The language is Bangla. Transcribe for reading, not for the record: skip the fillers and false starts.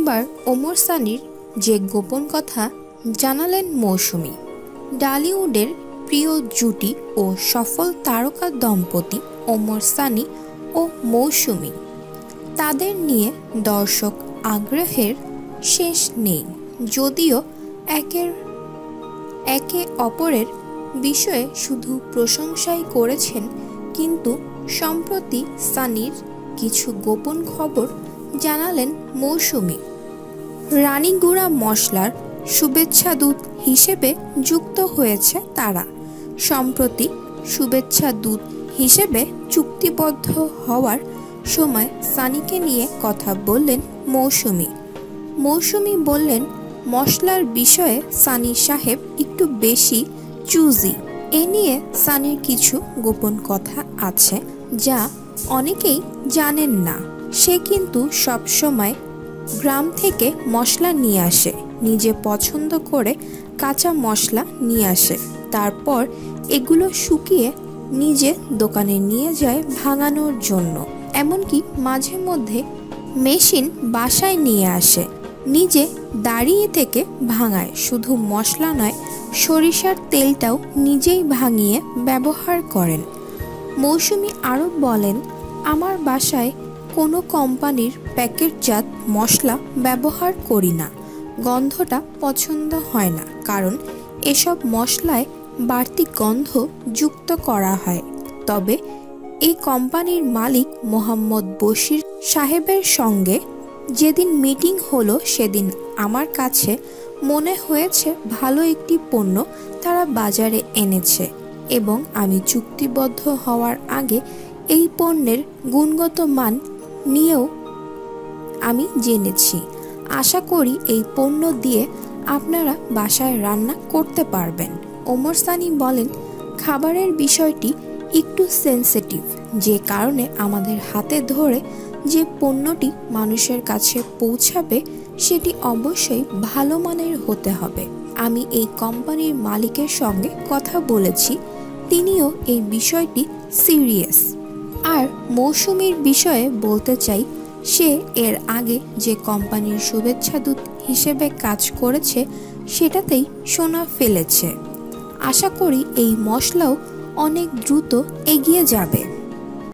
প্রথমবার ওমর সানির যে গোপন কথা জানালেন মৌসুমী। ডালিউডের প্রিয় জুটি ও সফল তারকা দম্পতি ওমর সানি ও মৌসুমী, তাদের নিয়ে দর্শক আগ্রহের শেষ নেই। যদিও একে অপরের বিষয়ে শুধু প্রশংসাই করেছেন, কিন্তু সম্প্রতি সানির কিছু গোপন খবর জানালেন মৌসুমী। রানীগুড়া মশলার শুভেচ্ছা দূত হিসেবে যুক্ত হয়েছে তারা। সম্প্রতি শুভেচ্ছা দূত হিসেবে চুক্তিবদ্ধ হওয়ার সময় সানিকে নিয়ে কথা বললেন মৌসুমী। মৌসুমী বললেন, মশলার বিষয়ে সানি সাহেব একটু বেশি চুজি। এ নিয়ে সানির কিছু গোপন কথা আছে যা অনেকেই জানেন না। সে কিন্তু সবসময় গ্রাম থেকে মশলা নিয়ে আসে, নিজে পছন্দ করে কাঁচা মশলা নিয়ে আসে, তারপর এগুলো শুকিয়ে নিজে দোকানে নিয়ে যায় ভাঙানোর জন্য। এমনকি মাঝে মধ্যে মেশিন বাসায় নিয়ে আসে, নিজে দাঁড়িয়ে থেকে ভাঙায়। শুধু মশলা নয়, সরিষার তেলটাও নিজেই ভাঙিয়ে ব্যবহার করেন। মৌসুমী আরও বলেন, আমার বাসায় কোনো কোম্পানির প্যাকেটজাত মশলা ব্যবহার করি না। গন্ধটা পছন্দ হয় না, কারণ এসব মশলায় বাড়তি গন্ধ যুক্ত করা হয়। তবে এই কোম্পানির মালিক মোহাম্মদ বশির সাহেবের সঙ্গে যেদিন মিটিং হলো, সেদিন আমার কাছে মনে হয়েছে ভালো একটি পণ্য তারা বাজারে এনেছে এবং আমি চুক্তিবদ্ধ হওয়ার আগে এই পণ্যের গুণগত মান নিয়েও আমি জেনেছি। আশা করি এই পণ্য দিয়ে আপনারা বাসায় রান্না করতে পারবেন। ওমর সানি বলেন, খাবারের বিষয়টি একটু সেনসিটিভ, যে কারণে আমাদের হাতে ধরে যে পণ্যটি মানুষের কাছে পৌঁছাবে সেটি অবশ্যই ভালো মানের হতে হবে। আমি এই কোম্পানির মালিকের সঙ্গে কথা বলেছি, তিনিও এই বিষয়টি সিরিয়াস। আর মৌসুমীর বিষয়ে বলতে চাই, সে এর আগে যে কোম্পানির শুভেচ্ছা দূত হিসেবে কাজ করেছে সেটাতেই সোনা ফেলেছে। আশা করি এই মশলাও অনেক দ্রুত এগিয়ে যাবে।